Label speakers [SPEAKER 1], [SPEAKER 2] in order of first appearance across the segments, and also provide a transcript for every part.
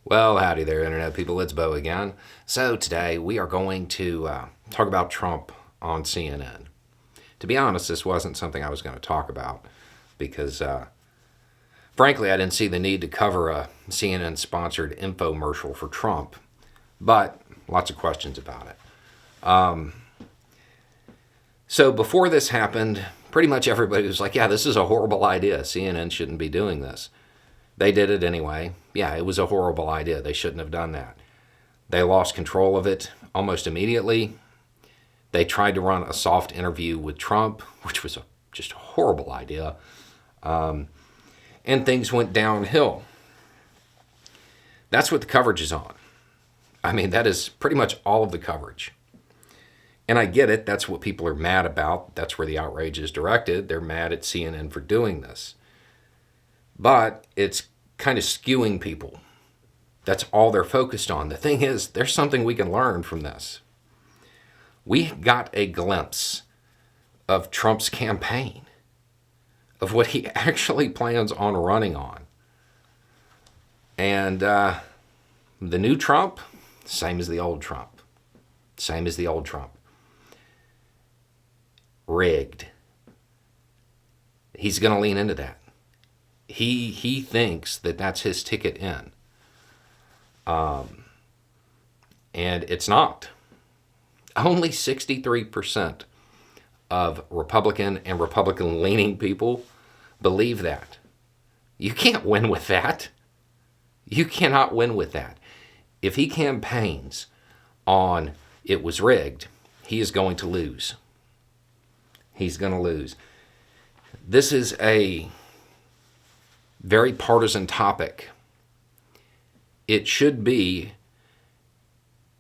[SPEAKER 1] Well, howdy there, Internet people. It's Bo again. So, today we are going to talk about Trump on CNN. To be honest, this wasn't something I was going to talk about because, frankly, I didn't see the need to cover a CNN sponsored infomercial for Trump, but lots of questions about it. So, before this happened, pretty much everybody was like, yeah, this is a horrible idea. CNN shouldn't be doing this. They did it anyway. Yeah, it was a horrible idea. They shouldn't have done that. They lost control of it almost immediately. They tried to run a soft interview with Trump, which was just a horrible idea. And things went downhill. That's what the coverage is on. I mean, that is pretty much all of the coverage. And I get it. That's what people are mad about. That's where the outrage is directed. They're mad at CNN for doing this. But it's kind of skewing people. That's all they're focused on. The thing is, there's something we can learn from this. We got a glimpse of Trump's campaign, of what he actually plans on running on. And the new Trump, same as the old Trump. Same as the old Trump. Rigged. He's going to lean into that. He thinks that that's his ticket in. And it's not. Only 63% of Republican and Republican-leaning people believe that. You can't win with that. You cannot win with that. If he campaigns on it was rigged, he is going to lose. He's going to lose. This is a very partisan topic. It should be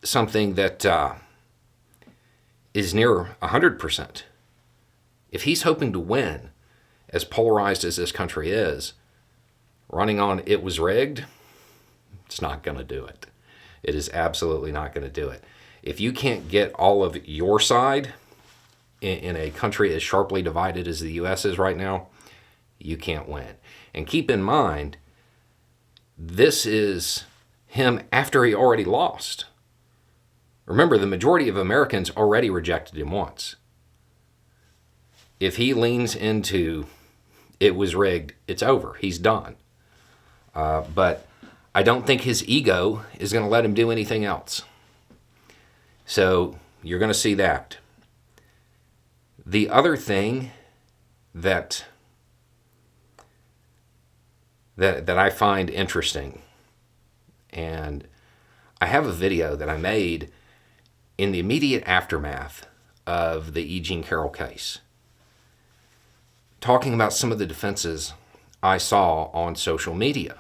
[SPEAKER 1] something that is near 100%. If he's hoping to win, as polarized as this country is, running on it was rigged, it's not going to do it. It is absolutely not going to do it. If you can't get all of your side in a country as sharply divided as the U.S. is right now, you can't win. And keep in mind, this is him after he already lost. Remember, the majority of Americans already rejected him once. If he leans into it was rigged, it's over. He's done. But I don't think his ego is going to let him do anything else. So you're going to see that. The other thing that I find interesting, and I have a video that I made in the immediate aftermath of the E. Jean Carroll case, talking about some of the defenses I saw on social media,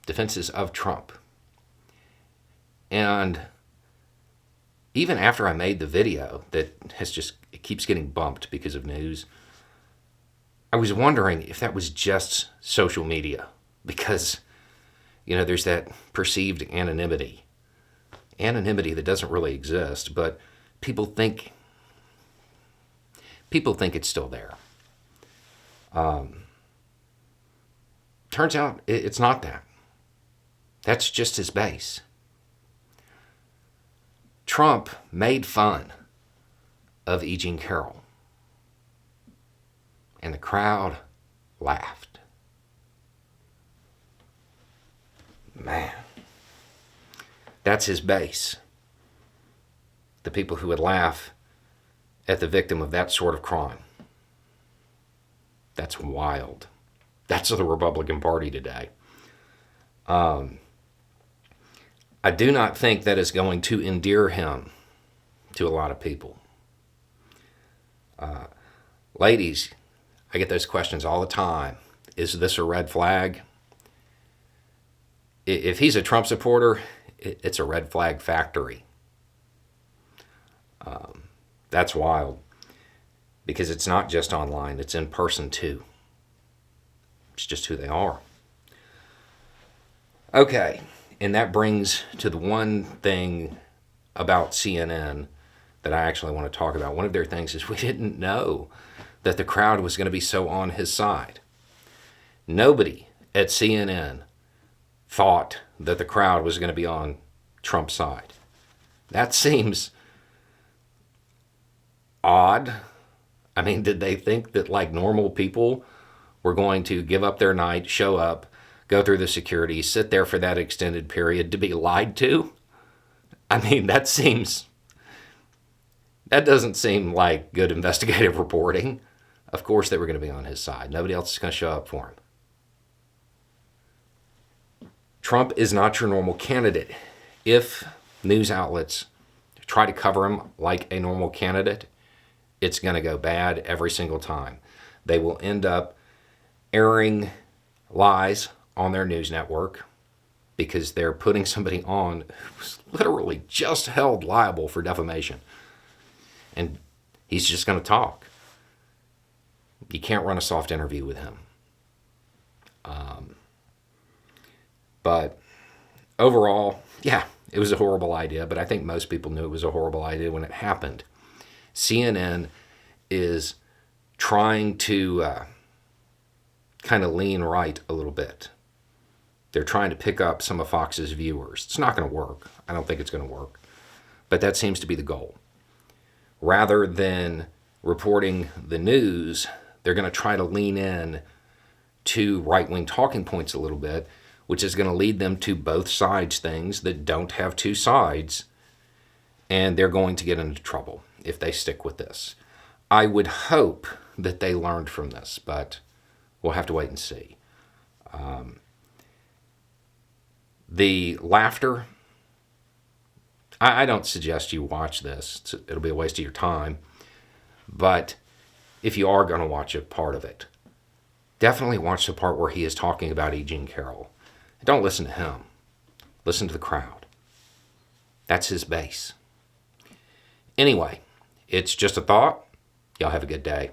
[SPEAKER 1] defenses of Trump. And even after I made the video that it keeps getting bumped because of news, I was wondering if that was just social media, because, there's that perceived anonymity that doesn't really exist, but people think it's still there. Turns out it's not that. That's just his base. Trump made fun of E. Jean Carroll, and the crowd laughed. Man, that's his base. The people who would laugh at the victim of that sort of crime. That's wild. That's the Republican Party today. I do not think that is going to endear him to a lot of people. Ladies, I get those questions all the time. Is this a red flag? If he's a Trump supporter, it's a red flag factory. That's wild. Because it's not just online, it's in person too. It's just who they are. Okay, and that brings to the one thing about CNN that I actually want to talk about. One of their things is we didn't know that the crowd was going to be so on his side. Nobody at CNN thought that the crowd was going to be on Trump's side. That seems odd. I mean, did they think that like normal people were going to give up their night, show up, go through the security, sit there for that extended period to be lied to? I mean, that doesn't seem like good investigative reporting. Of course they were going to be on his side. Nobody else is going to show up for him. Trump is not your normal candidate. If news outlets try to cover him like a normal candidate, it's going to go bad every single time. They will end up airing lies on their news network because they're putting somebody on who's literally just held liable for defamation. And he's just going to talk. You can't run a soft interview with him. But overall, yeah, it was a horrible idea, but I think most people knew it was a horrible idea when it happened. CNN is trying to kind of lean right a little bit. They're trying to pick up some of Fox's viewers. It's not going to work. I don't think it's going to work. But that seems to be the goal. Rather than reporting the news, they're going to try to lean in to right-wing talking points a little bit, which is going to lead them to both sides things that don't have two sides, and they're going to get into trouble if they stick with this. I would hope that they learned from this, but we'll have to wait and see. The laughter, I don't suggest you watch this. It'll be a waste of your time. But if you are going to watch a part of it, definitely watch the part where he is talking about E. Jean Carroll. Don't listen to him. Listen to the crowd. That's his base. Anyway, it's just a thought. Y'all have a good day.